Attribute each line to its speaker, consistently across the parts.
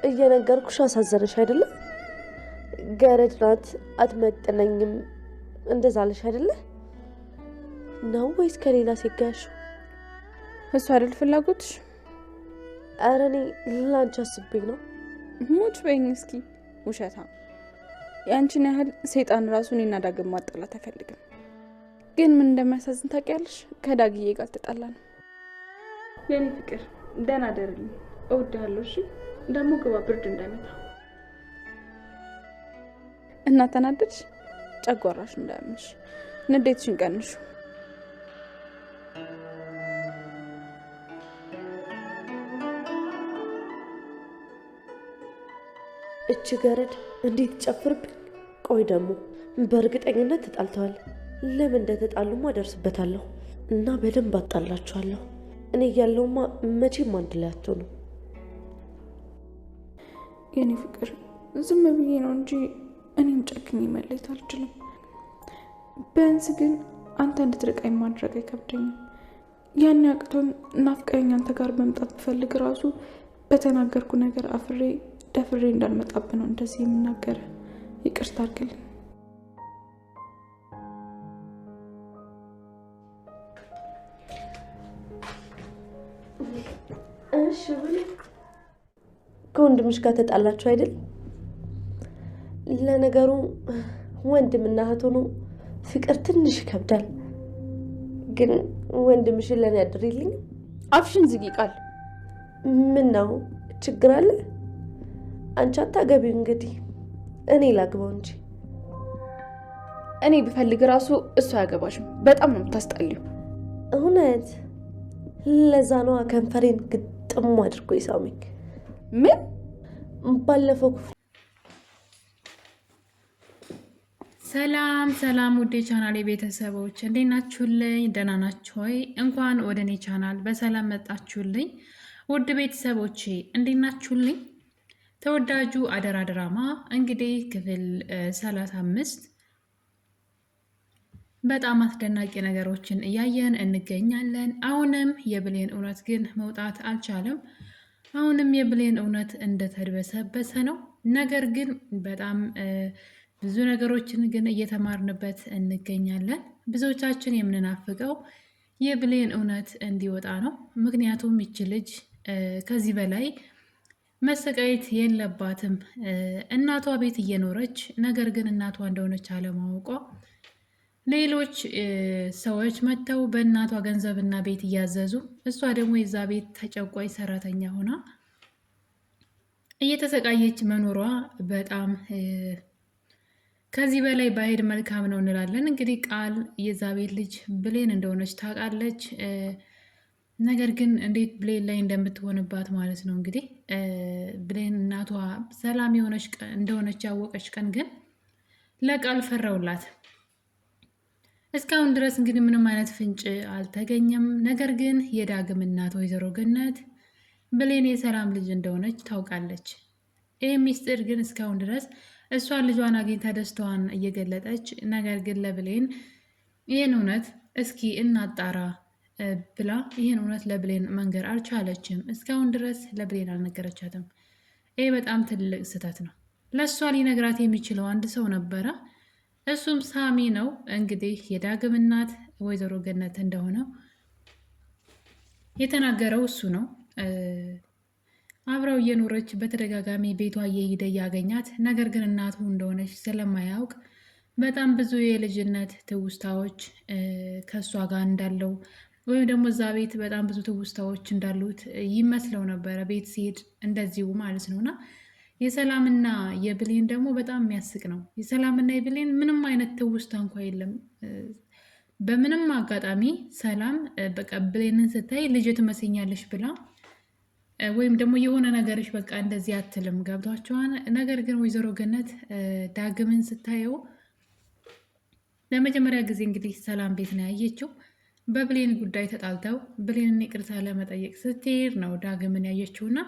Speaker 1: እየነገርኩሽ አሳዘነሽ አይደለ? ገረድ ናት አትመጥነኝም እንደዛ አለሽ አይደለ? ነው ወይስ ከሌላ ሴት ጋር ያልሽው?
Speaker 2: እሱ አይደል ፍላጎትሽ?
Speaker 1: ኧረ እኔ ላንቺ አስቤ ነው።
Speaker 2: ሞች በይኝ እስኪ ውሸታም። ያንቺን ያህል ሰይጣን ራሱ እኔና ዳግም ማጣላት አይፈልግም። ግን ምን እንደሚያሳዝን ታውቂያለሽ? ከዳግዬ ጋር ተጣላ ነው። የኔ ፍቅር ደህና ደርልኝ፣ እወድሃለሁ። እሺ ደግሞ ግባ፣ ብርድ እንዳይመታ። እና ተናደድሽ? ጨጓራሽ እንዳያምሽ ንዴትሽን ቀንሹ።
Speaker 1: እች ገረድ እንዴት ጨፍርብኝ። ቆይ ደግሞ በእርግጠኝነት ተጣልተዋል። ለምን እንደተጣሉማ አደርስበታለሁ እና በደንብ አጣላችኋለሁ። እኔ እያለሁማ መቼም አንድ ላይ አትሆኑም።
Speaker 2: የኔ ፍቅር ዝም ብዬ ነው እንጂ እኔም ጨክኜ መለየት አልችልም። ቢያንስ ግን አንተ እንድትርቀኝ ማድረግ አይከብደኝም። ያን ያቅቶን ናፍቀኝ አንተ ጋር መምጣት ብፈልግ ራሱ በተናገርኩ ነገር አፍሬ ደፍሬ እንዳልመጣብ ነው እንደዚህ የምናገረ። ይቅርታ አድርግልኝ።
Speaker 1: እሺ ብሎ ከወንድምሽ ጋር ተጣላችሁ አይደል? ለነገሩ ወንድምና እህት ሆኖ ፍቅር ትንሽ ይከብዳል። ግን ወንድምሽን ለኔ አድርይልኝ።
Speaker 2: አፍሽን ዝጊ ቃል።
Speaker 1: ምን ነው ችግር አለ? አንቺ አታገቢው እንግዲህ እኔ ላግባው እንጂ።
Speaker 2: እኔ ብፈልግ ራሱ እሱ አያገባሽም። በጣም ነው የምታስጠልዩ።
Speaker 1: እውነት ለዛ ነዋ ከንፈሬን ግጥም አድርጎ ይሳመኝ።
Speaker 2: ምን
Speaker 1: ባለፈው
Speaker 3: ሰላም ሰላም፣ ውዴ ቻናል ቤተሰቦች እንዴት ናችሁልኝ? ደህና ናችሁ ወይ? እንኳን ወደ እኔ ቻናል በሰላም መጣችሁልኝ። ውድ ቤተሰቦቼ እንዴት ናችሁልኝ? ተወዳጁ አደራ ድራማ እንግዲህ ክፍል 35 በጣም አስደናቂ ነገሮችን እያየን እንገኛለን። አሁንም የብሌን እውነት ግን መውጣት አልቻለም። አሁንም የብሌን እውነት እንደተድበሰበሰ ነው። ነገር ግን በጣም ብዙ ነገሮችን ግን እየተማርንበት እንገኛለን። ብዙዎቻችን የምንናፍቀው የብሌን እውነት እንዲወጣ ነው። ምክንያቱም ይች ልጅ ከዚህ በላይ መሰቃየት የለባትም። እናቷ ቤት እየኖረች ነገር ግን እናቷ እንደሆነች አለማወቋ ሌሎች ሰዎች መጥተው በእናቷ ገንዘብና ቤት እያዘዙ እሷ ደግሞ የዛ ቤት ተጨቋይ ሰራተኛ ሆና እየተሰቃየች መኖሯ በጣም ከዚህ በላይ ባሄድ መልካም ነው እንላለን። እንግዲህ ቃል የዛ ቤት ልጅ ብሌን እንደሆነች ታውቃለች። ነገር ግን እንዴት ብሌን ላይ እንደምትሆንባት ማለት ነው። እንግዲህ ብሌን እናቷ ሰላም እንደሆነች ያወቀች ቀን ግን ለቃል ፈረውላት። እስካሁን ድረስ እንግዲህ ምንም አይነት ፍንጭ አልተገኘም። ነገር ግን የዳግም እናት ወይዘሮ ገነት ብሌን የሰላም ልጅ እንደሆነች ታውቃለች። ይህ ሚስጥር ግን እስካሁን ድረስ እሷን ልጇን አግኝታ ደስታዋን እየገለጠች፣ ነገር ግን ለብሌን ይህን እውነት እስኪ እናጣራ ብላ ይህን እውነት ለብሌን መንገር አልቻለችም። እስካሁን ድረስ ለብሌን አልነገረቻትም። ይህ በጣም ትልቅ ስህተት ነው። ለእሷ ሊነግራት የሚችለው አንድ ሰው ነበረ። እሱም ሳሚ ነው። እንግዲህ የዳግም እናት ወይዘሮ ገነት እንደሆነ የተናገረው እሱ ነው። አብረው እየኖረች በተደጋጋሚ ቤቷ እየሄደ ያገኛት፣ ነገር ግን እናቱ እንደሆነች ስለማያውቅ በጣም ብዙ የልጅነት ትውስታዎች ከእሷ ጋር እንዳለው ወይም ደግሞ እዛ ቤት በጣም ብዙ ትውስታዎች እንዳሉት ይመስለው ነበረ። ቤት ሲሄድ እንደዚሁ ማለት ነውና የሰላምና የብሌን ደግሞ በጣም የሚያስቅ ነው። የሰላምና የብሌን ምንም አይነት ትውስታ እንኳ የለም። በምንም አጋጣሚ ሰላም በቃ ብሌንን ስታይ ልጅ ትመስኛለሽ ብላ ወይም ደግሞ የሆነ ነገርሽ በቃ እንደዚህ አትልም። ገብቷቸዋን። ነገር ግን ወይዘሮ ገነት ዳግምን ስታየው ለመጀመሪያ ጊዜ እንግዲህ ሰላም ቤት ነው ያየችው። በብሌን ጉዳይ ተጣልተው ብሌንን ይቅርታ ለመጠየቅ ስትሄድ ነው ዳግምን ያየችውና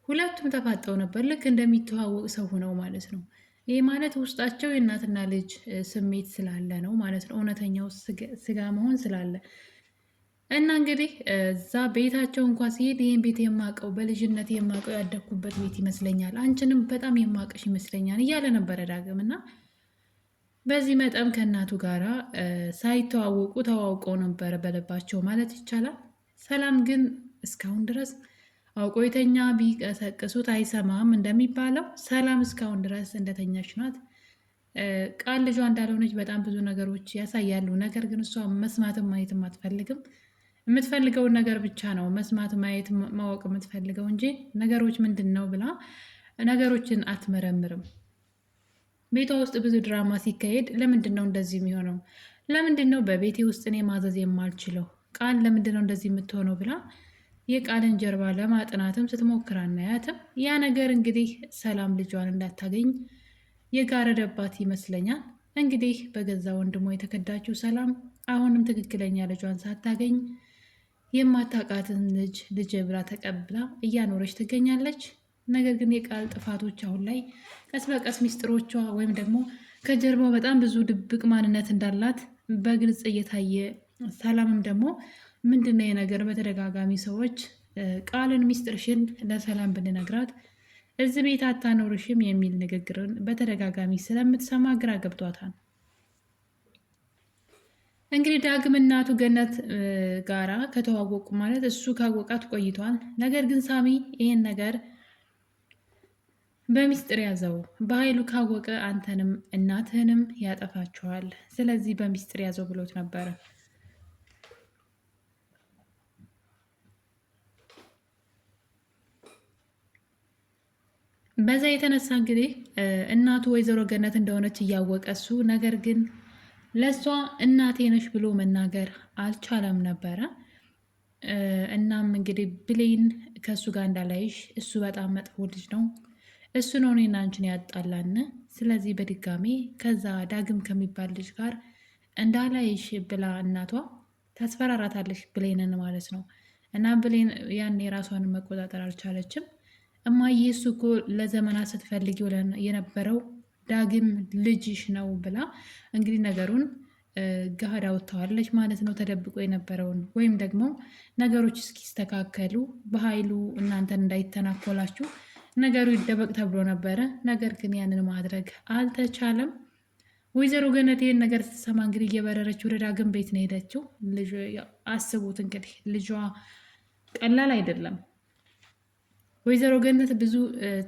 Speaker 3: ሁለቱም ተፋጠው ነበር። ልክ እንደሚተዋወቅ ሰው ሆነው ማለት ነው። ይህ ማለት ውስጣቸው የእናትና ልጅ ስሜት ስላለ ነው ማለት ነው። እውነተኛው ስጋ መሆን ስላለ እና እንግዲህ እዛ ቤታቸው እንኳ ሲሄድ ይህን ቤት የማውቀው በልጅነት የማውቀው ያደግኩበት ቤት ይመስለኛል፣ አንቺንም በጣም የማውቅሽ ይመስለኛል እያለ ነበረ ዳግም። እና በዚህ መጠን ከእናቱ ጋራ ሳይተዋወቁ ተዋውቀው ነበረ በልባቸው ማለት ይቻላል። ሰላም ግን እስካሁን ድረስ አውቆ የተኛ ቢቀሰቅሱት አይሰማም እንደሚባለው ሰላም እስካሁን ድረስ እንደተኛች ናት። ቃል ልጇ እንዳልሆነች በጣም ብዙ ነገሮች ያሳያሉ። ነገር ግን እሷ መስማትም ማየትም አትፈልግም። የምትፈልገውን ነገር ብቻ ነው መስማት፣ ማየት፣ ማወቅ የምትፈልገው እንጂ ነገሮች ምንድን ነው ብላ ነገሮችን አትመረምርም። ቤቷ ውስጥ ብዙ ድራማ ሲካሄድ ለምንድን ነው እንደዚህ የሚሆነው? ለምንድን ነው በቤቴ ውስጥ እኔ ማዘዝ የማልችለው? ቃል ለምንድን ነው እንደዚህ የምትሆነው ብላ የቃልን ጀርባ ለማጥናትም ስትሞክር አናያትም። ያ ነገር እንግዲህ ሰላም ልጇን እንዳታገኝ የጋረደባት ይመስለኛል። እንግዲህ በገዛ ወንድሞ የተከዳችው ሰላም አሁንም ትክክለኛ ልጇን ሳታገኝ የማታውቃትን ልጅ ብላ ተቀብላ እያኖረች ትገኛለች። ነገር ግን የቃል ጥፋቶች አሁን ላይ ቀስ በቀስ ሚስጥሮቿ ወይም ደግሞ ከጀርባው በጣም ብዙ ድብቅ ማንነት እንዳላት በግልጽ እየታየ፣ ሰላምም ደግሞ ምንድነው የነገር በተደጋጋሚ ሰዎች ቃልን ሚስጥርሽን ለሰላም ብንነግራት እዚህ ቤት አታኖርሽም የሚል ንግግርን በተደጋጋሚ ስለምትሰማ ግራ ገብቷታል። እንግዲህ ዳግም እናቱ ገነት ጋራ ከተዋወቁ ማለት እሱ ካወቃት ቆይቷል። ነገር ግን ሳሚ ይሄን ነገር በሚስጥር ያዘው። በኃይሉ ካወቀ አንተንም እናትህንም ያጠፋችኋል፣ ስለዚህ በሚስጥር ያዘው ብሎት ነበረ። በዛ የተነሳ እንግዲህ እናቱ ወይዘሮ ገነት እንደሆነች እያወቀ እሱ ነገር ግን ለእሷ እናቴ ነሽ ብሎ መናገር አልቻለም ነበረ። እናም እንግዲህ ብሌን ከእሱ ጋር እንዳላይሽ፣ እሱ በጣም መጥፎ ልጅ ነው፣ እሱ ነው እኔና አንቺን ያጣላን፣ ስለዚህ በድጋሜ ከዛ ዳግም ከሚባል ልጅ ጋር እንዳላይሽ ብላ እናቷ ታስፈራራታለች፣ ብሌንን ማለት ነው። እና ብሌን ያን የራሷን መቆጣጠር አልቻለችም። እማዬ እሱ እኮ ለዘመናት ስትፈልግ የነበረው ዳግም ልጅሽ ነው ብላ እንግዲህ ነገሩን ገሃድ አውጥተዋለች ማለት ነው። ተደብቆ የነበረውን ወይም ደግሞ ነገሮች እስኪስተካከሉ በኃይሉ እናንተን እንዳይተናኮላችሁ ነገሩ ይደበቅ ተብሎ ነበረ። ነገር ግን ያንን ማድረግ አልተቻለም። ወይዘሮ ገነት ይህን ነገር ስትሰማ እንግዲህ እየበረረች ወደ ዳግም ቤት ነው ሄደችው። አስቡት እንግዲህ ልጇ ቀላል አይደለም። ወይዘሮ ገነት ብዙ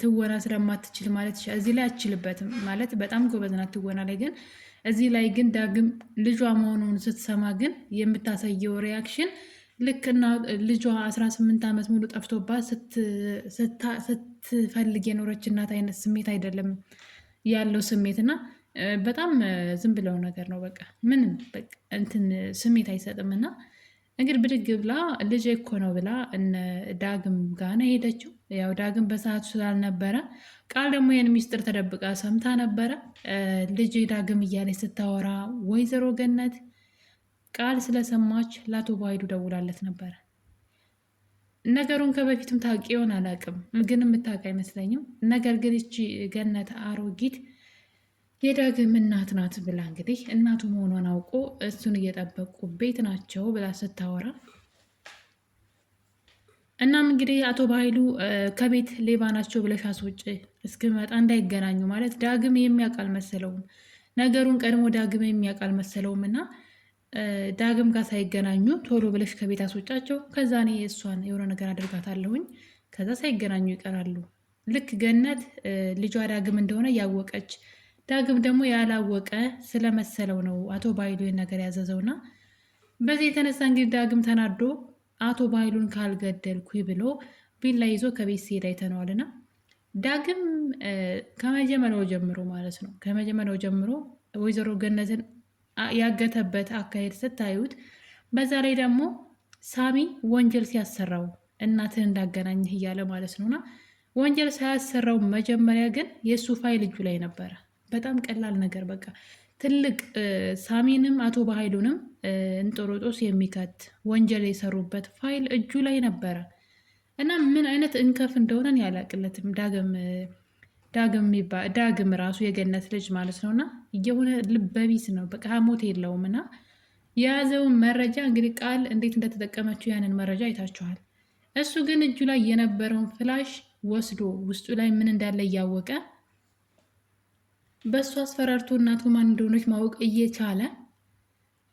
Speaker 3: ትወና ስለማትችል ማለት እዚህ ላይ አትችልበትም ማለት በጣም ጎበዝ ናት ትወና ላይ። ግን እዚህ ላይ ግን ዳግም ልጇ መሆኑን ስትሰማ ግን የምታሳየው ሪያክሽን ልክና ልጇ 18 ዓመት ሙሉ ጠፍቶባት ስትፈልግ የኖረች እናት አይነት ስሜት አይደለም ያለው ስሜትና በጣም ዝም ብለው ነገር ነው። በቃ ምንም በቃ እንትን ስሜት አይሰጥም። እና እንግዲህ ብድግ ብላ ልጅ እኮ ነው ብላ እነ ዳግም ጋር ነው ሄደችው። ያው ዳግም በሰዓቱ ስላልነበረ ቃል ደግሞ ይህን ሚስጥር ተደብቃ ሰምታ ነበረ። ልጅ ዳግም እያለች ስታወራ ወይዘሮ ገነት ቃል ስለሰማች ለአቶ ባይዱ ደውላለት ነበረ። ነገሩን ከበፊትም ታውቂ ይሆን አላውቅም፣ ግን የምታውቅ አይመስለኝም። ነገር ግን ይቺ ገነት አሮጊት የዳግም እናት ናት ብላ እንግዲህ እናቱ መሆኗን አውቆ እሱን እየጠበቁ ቤት ናቸው ብላ ስታወራ፣ እናም እንግዲህ አቶ ባይሉ ከቤት ሌባ ናቸው ብለሽ አስወጪ እስክመጣ እንዳይገናኙ ማለት ዳግም የሚያውቅ አልመሰለውም። ነገሩን ቀድሞ ዳግም የሚያውቅ አልመሰለውም እና ዳግም ጋር ሳይገናኙ ቶሎ ብለሽ ከቤት አስወጫቸው፣ ከዛ እኔ እሷን የሆነ ነገር አድርጋታለሁኝ፣ ከዛ ሳይገናኙ ይቀራሉ። ልክ ገነት ልጇ ዳግም እንደሆነ ያወቀች ዳግም ደግሞ ያላወቀ ስለመሰለው ነው አቶ ባይሉ ነገር ያዘዘውና በዚህ የተነሳ እንግዲህ ዳግም ተናዶ አቶ ባይሉን ካልገደልኩ ብሎ ቢላ ይዞ ከቤት ሲሄድ አይተነዋልና ዳግም ከመጀመሪያው ጀምሮ ማለት ነው ከመጀመሪያው ጀምሮ ወይዘሮ ገነትን ያገተበት አካሄድ ስታዩት፣ በዛ ላይ ደግሞ ሳሚ ወንጀል ሲያሰራው እናትን እንዳገናኝህ እያለ ማለት ነውና ወንጀል ሳያሰራው መጀመሪያ ግን የእሱ ፋይል እጁ ላይ ነበረ። በጣም ቀላል ነገር በቃ ትልቅ ሳሚንም አቶ ባይሉንም እንጦሮጦስ የሚከት ወንጀል የሰሩበት ፋይል እጁ ላይ ነበረ እና ምን አይነት እንከፍ እንደሆነን ያላቅለትም ዳግም ራሱ የገነት ልጅ ማለት ነውና የሆነ ልበቢስ ነው በቃ ሞት የለውም እና የያዘውን መረጃ እንግዲህ ቃል እንዴት እንደተጠቀመችው ያንን መረጃ አይታችኋል። እሱ ግን እጁ ላይ የነበረውን ፍላሽ ወስዶ ውስጡ ላይ ምን እንዳለ እያወቀ በእሱ አስፈራርቶ እናቱ ማን እንደሆነች ማወቅ እየቻለ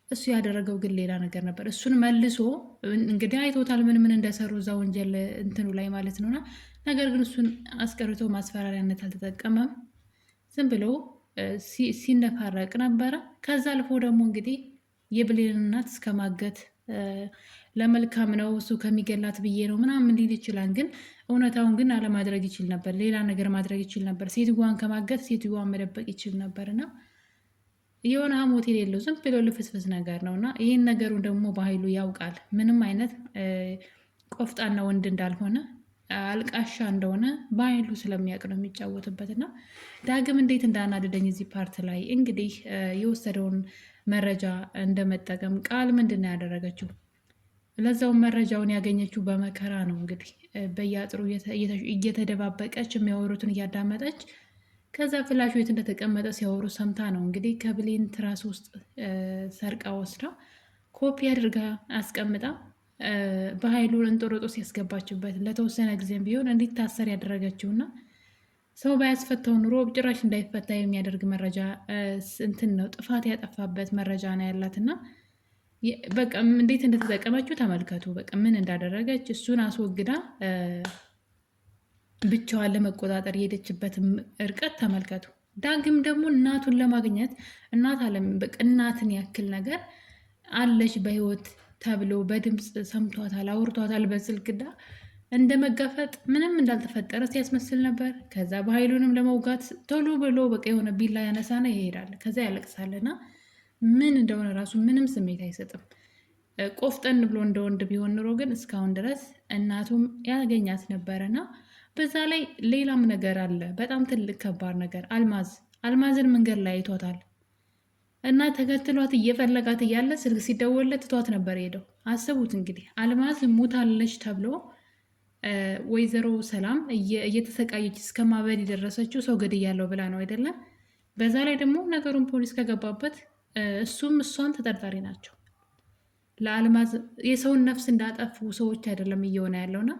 Speaker 3: እሱ ያደረገው ግን ሌላ ነገር ነበር። እሱን መልሶ እንግዲህ አይቶታል ምን ምን እንደሰሩ እዛ ወንጀል እንትኑ ላይ ማለት ነውና፣ ነገር ግን እሱን አስቀርቶ ማስፈራሪያነት አልተጠቀመም። ዝም ብሎ ሲነፋረቅ ነበረ። ከዛ አልፎ ደግሞ እንግዲህ የብሌን እናት እስከ ማገት ለመልካም ነው እሱ ከሚገላት ብዬ ነው ምናምን ሊል ይችላል። ግን እውነታውን ግን አለማድረግ ይችል ነበር። ሌላ ነገር ማድረግ ይችል ነበር። ሴትዋን ከማገት ሴትዋን መደበቅ ይችል ነበር እና የሆነ ሀሞት የሌለው ዝም ብሎ ልፍስፍስ ነገር ነው እና ይህን ነገሩን ደግሞ በኃይሉ ያውቃል። ምንም አይነት ቆፍጣና ወንድ እንዳልሆነ አልቃሻ እንደሆነ በኃይሉ ስለሚያውቅ ነው የሚጫወትበት። እና ዳግም እንዴት እንዳናደደኝ እዚህ ፓርት ላይ እንግዲህ የወሰደውን መረጃ እንደመጠቀም ቃል ምንድን ነው ያደረገችው? ለዛውን መረጃውን ያገኘችው በመከራ ነው። እንግዲህ በየአጥሩ እየተደባበቀች የሚያወሩትን እያዳመጠች ከዛ ፍላሹ የት እንደተቀመጠ ሲያወሩ ሰምታ ነው እንግዲህ ከብሌን ትራስ ውስጥ ሰርቃ ወስዳ ኮፒ አድርጋ አስቀምጣ በኃይሉ እንጦሮጦስ ያስገባችበት ለተወሰነ ጊዜም ቢሆን እንዲታሰር ያደረገችውና ሰው ባያስፈታው ኑሮ ጭራሽ እንዳይፈታ የሚያደርግ መረጃ እንትን ነው ጥፋት ያጠፋበት መረጃ ነው ያላትና በቃ እንዴት እንደተጠቀመችው ተመልከቱ። በቃ ምን እንዳደረገች እሱን አስወግዳ ብቻዋን ለመቆጣጠር የሄደችበትን እርቀት ተመልከቱ። ዳግም ደግሞ እናቱን ለማግኘት እናት አለም በቃ እናትን ያክል ነገር አለች በህይወት ተብሎ በድምፅ ሰምቷታል፣ አውርቷታል በስልክዳ እንደ መጋፈጥ ምንም እንዳልተፈጠረ ሲያስመስል ነበር። ከዛ በኃይሉንም ለመውጋት ቶሎ ብሎ በቃ የሆነ ቢላ ያነሳና ይሄዳል። ከዛ ያለቅሳልና ምን እንደሆነ ራሱ ምንም ስሜት አይሰጥም። ቆፍጠን ብሎ እንደ ወንድ ቢሆን ኑሮ ግን እስካሁን ድረስ እናቱም ያገኛት ነበረና በዛ ላይ ሌላም ነገር አለ። በጣም ትልቅ ከባድ ነገር አልማዝን መንገድ ላይ አይቷታል እና ተከትሏት እየፈለጋት እያለ ስልክ ሲደወልለት ትቷት ነበር ሄደው። አስቡት እንግዲህ አልማዝ ሙታለች ተብሎ ወይዘሮ ሰላም እየተሰቃየች እስከ ማበድ የደረሰችው ሰው ገድያለሁ ብላ ነው አይደለም። በዛ ላይ ደግሞ ነገሩን ፖሊስ ከገባበት እሱም እሷን ተጠርጣሪ ናቸው። ለአልማዝ የሰውን ነፍስ እንዳጠፉ ሰዎች አይደለም እየሆነ ያለውና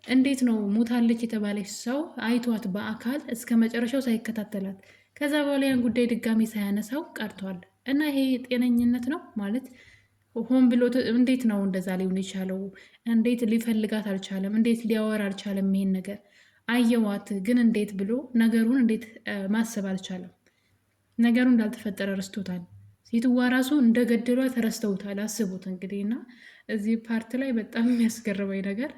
Speaker 3: እንዴት ነው ሙታለች የተባለች ሰው አይቷት በአካል እስከ መጨረሻው ሳይከታተላት ከዛ በኋላ ያን ጉዳይ ድጋሚ ሳያነሳው ቀርቷል። እና ይሄ ጤነኝነት ነው ማለት ሆን ብሎ እንዴት ነው እንደዛ ሊሆን የቻለው? እንዴት ሊፈልጋት አልቻለም? እንዴት ሊያወራ አልቻለም? ይሄን ነገር አየዋት ግን እንዴት ብሎ ነገሩን እንዴት ማሰብ አልቻለም? ነገሩ እንዳልተፈጠረ ረስቶታል። ሴትዋ ራሱ እንደገደሏ ተረስተውታል። አስቡት እንግዲህ እና እዚህ ፓርት ላይ በጣም የሚያስገርመኝ ነገር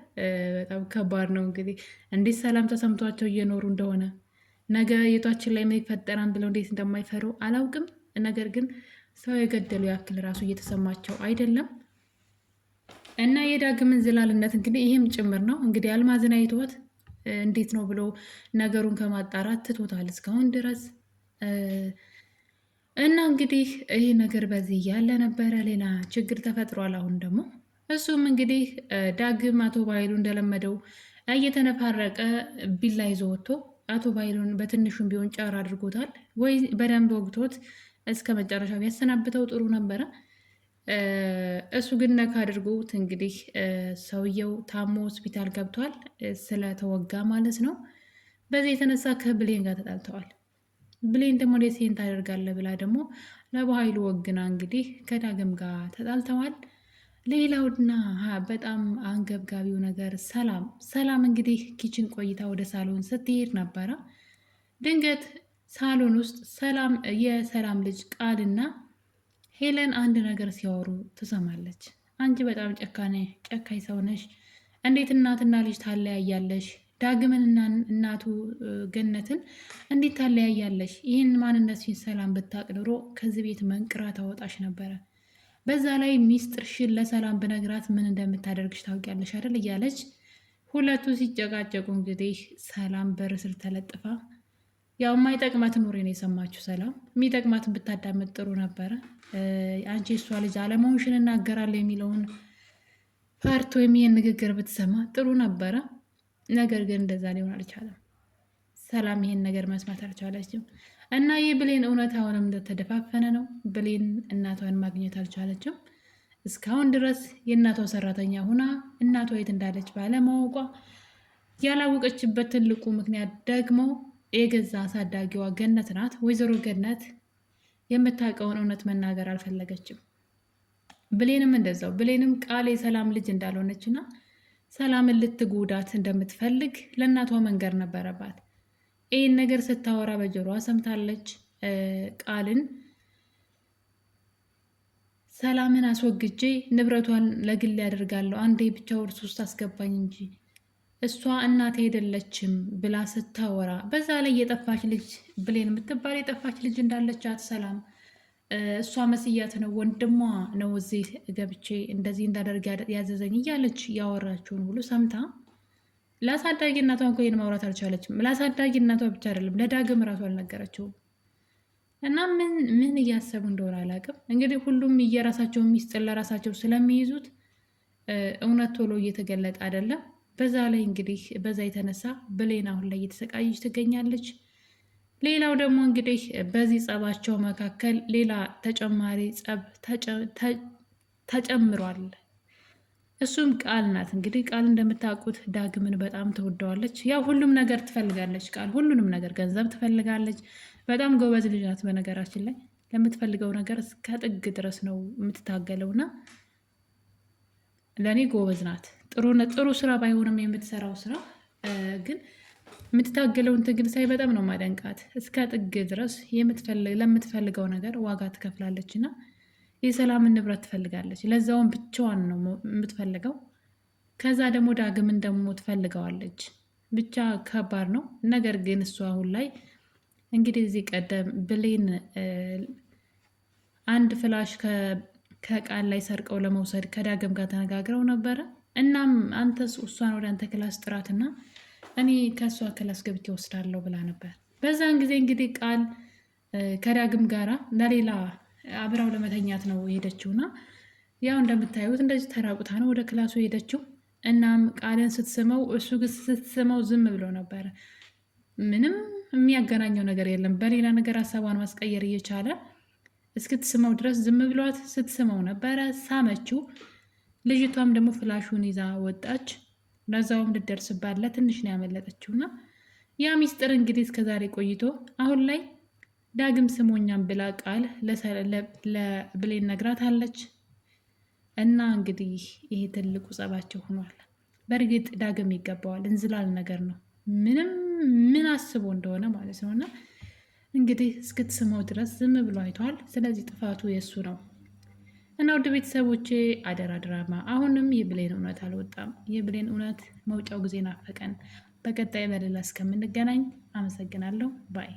Speaker 3: በጣም ከባድ ነው። እንግዲህ እንዴት ሰላም ተሰምቷቸው እየኖሩ እንደሆነ ነገ የቷችን ላይ ምን ይፈጠራል ብለው እንዴት እንደማይፈሩ አላውቅም። ነገር ግን ሰው የገደሉ ያክል ራሱ እየተሰማቸው አይደለም። እና የዳግምን ዝላልነት እንግዲህ ይህም ጭምር ነው እንግዲህ አልማዝን አይቶት እንዴት ነው ብሎ ነገሩን ከማጣራት ትቶታል እስካሁን ድረስ። እና እንግዲህ ይህ ነገር በዚህ ያለ ነበረ። ሌላ ችግር ተፈጥሯል። አሁን ደግሞ እሱም እንግዲህ ዳግም አቶ ባይሉ እንደለመደው እየተነፋረቀ ቢላ ይዞ ወጥቶ አቶ ባይሉን በትንሹም ቢሆን ጫር አድርጎታል። ወይ በደንብ ወግቶት እስከ መጨረሻ ቢያሰናብተው ጥሩ ነበረ። እሱ ግን ነካ አድርጎት እንግዲህ ሰውየው ታሞ ሆስፒታል ገብቷል ስለተወጋ ማለት ነው። በዚህ የተነሳ ከብሌን ጋር ተጣልተዋል። ብሌን ደግሞ ሴን ታደርጋለህ ብላ ደግሞ ለበኃይሉ ወግና እንግዲህ ከዳግም ጋር ተጣልተዋል። ሌላውና በጣም አንገብጋቢው ነገር ሰላም እንግዲህ ኪችን ቆይታ ወደ ሳሎን ስትሄድ ነበረ። ድንገት ሳሎን ውስጥ የሰላም ልጅ ቃልና ሄለን አንድ ነገር ሲያወሩ ትሰማለች። አንቺ በጣም ጨካኝ ሰው ነሽ፣ እንዴት እናትና ልጅ ታለያያለሽ? ዳግምንና እናቱ ገነትን እንዴት ታለያያለሽ? ይህን ማንነትሽን ሰላም ብታቅ ኖሮ ከዚህ ቤት መንቅራ ታወጣሽ ነበረ። በዛ ላይ ሚስጥርሽን ለሰላም ብነግራት ምን እንደምታደርግሽ ታውቂያለሽ አይደል? እያለች ሁለቱ ሲጨቃጨቁ እንግዲህ ሰላም በር ስር ተለጥፋ ያው የማይጠቅማትን ወሬ ነው የሰማችው። ሰላም የሚጠቅማትን ብታዳምጥ ጥሩ ነበረ። አንቺ እሷ ልጅ አለመሆንሽን እናገራለሁ የሚለውን ፓርት ወይም ይህን ንግግር ብትሰማ ጥሩ ነበረ። ነገር ግን እንደዛ ሊሆን አልቻለም። ሰላም ይሄን ነገር መስማት አልቻለችም እና የብሌን እውነት አሁንም እንደተደፋፈነ ነው። ብሌን እናቷን ማግኘት አልቻለችም። እስካሁን ድረስ የእናቷ ሰራተኛ ሁና እናቷ የት እንዳለች ባለማወቋ ያላወቀችበት ትልቁ ምክንያት ደግሞ የገዛ አሳዳጊዋ ገነት ናት። ወይዘሮ ገነት የምታውቀውን እውነት መናገር አልፈለገችም። ብሌንም እንደዛው። ብሌንም ቃል የሰላም ልጅ እንዳልሆነችና ሰላምን ልትጎዳት እንደምትፈልግ ለእናቷ መንገር ነበረባት። ይህን ነገር ስታወራ በጆሮዋ ሰምታለች። ቃልን ሰላምን አስወግጄ ንብረቷን ለግል ያደርጋለሁ፣ አንዴ ብቻ ውርስ ውስጥ አስገባኝ እንጂ እሷ እናቴ አይደለችም ብላ ስታወራ፣ በዛ ላይ የጠፋች ልጅ ብሌን የምትባል የጠፋች ልጅ እንዳለቻት ሰላም እሷ መስያት ነው ወንድሟ ነው እዚህ ገብቼ እንደዚህ እንዳደርግ ያዘዘኝ እያለች ያወራችውን ሁሉ ሰምታ ለአሳዳጊ እናቷ እንኳ ይህን ማውራት አልቻለችም። ለአሳዳጊ እናቷ ብቻ አይደለም ለዳግም እራሱ አልነገረችውም። እና ምን እያሰቡ እንደሆነ አላውቅም። እንግዲህ ሁሉም የራሳቸው ሚስጥር ለራሳቸው ስለሚይዙት እውነት ቶሎ እየተገለጠ አይደለም። በዛ ላይ እንግዲህ በዛ የተነሳ ብሌን አሁን ላይ እየተሰቃየች ትገኛለች። ሌላው ደግሞ እንግዲህ በዚህ ጸባቸው መካከል ሌላ ተጨማሪ ጸብ ተጨምሯል። እሱም ቃል ናት። እንግዲህ ቃል እንደምታውቁት ዳግምን በጣም ትወደዋለች። ያው ሁሉም ነገር ትፈልጋለች ቃል፣ ሁሉንም ነገር ገንዘብ ትፈልጋለች። በጣም ጎበዝ ልጅ ናት። በነገራችን ላይ ለምትፈልገው ነገር እስከ ጥግ ድረስ ነው የምትታገለውና ለእኔ ጎበዝ ናት። ጥሩ ስራ ባይሆንም የምትሰራው ስራ ግን የምትታገለውን ትግል ሳይ በጣም ነው ማደንቃት። እስከ ጥግ ድረስ ለምትፈልገው ነገር ዋጋ ትከፍላለች እና የሰላምን ንብረት ትፈልጋለች። ለዛውን ብቻዋን ነው የምትፈልገው። ከዛ ደግሞ ዳግምን ደግሞ ትፈልገዋለች። ብቻ ከባድ ነው። ነገር ግን እሱ አሁን ላይ እንግዲህ እዚህ ቀደም ብሌን አንድ ፍላሽ ከቃል ላይ ሰርቀው ለመውሰድ ከዳግም ጋር ተነጋግረው ነበረ። እናም አንተስ እሷን ወደ አንተ ክላስ ጥራትና እኔ ከእሷ ክላስ ገብቼ ወስዳለሁ ብላ ነበር። በዛን ጊዜ እንግዲህ ቃል ከዳግም ጋራ ለሌላ አብራው ለመተኛት ነው የሄደችውና ያው እንደምታዩት እንደዚህ ተራቁታ ነው ወደ ክላሱ ሄደችው። እናም ቃልን ስትስመው እሱ ግን ስትስመው ዝም ብሎ ነበረ። ምንም የሚያገናኘው ነገር የለም። በሌላ ነገር ሀሳቧን ማስቀየር እየቻለ እስክትስመው ድረስ ዝም ብሏት ስትስመው ነበረ። ሳመችው። ልጅቷም ደግሞ ፍላሹን ይዛ ወጣች። ለዛውም ልደርስባት ለትንሽ ነው ያመለጠችውና ያ ሚስጥር እንግዲህ እስከዛሬ ቆይቶ አሁን ላይ ዳግም ስሞኛም ብላ ቃል ለብሌን ነግራታለች። እና እንግዲህ ይሄ ትልቁ ጸባቸው ሆኗል። በእርግጥ ዳግም ይገባዋል። እንዝላል ነገር ነው። ምን አስቦ እንደሆነ ማለት ነው። እና እንግዲህ እስክትስመው ድረስ ዝም ብሎ አይቷል። ስለዚህ ጥፋቱ የእሱ ነው። እና ውድ ቤተሰቦቼ አደራ ድራማ አሁንም የብሌን እውነት አልወጣም። የብሌን እውነት መውጫው ጊዜ ናፈቀን። በቀጣይ በሌላ እስከምንገናኝ አመሰግናለሁ ባይ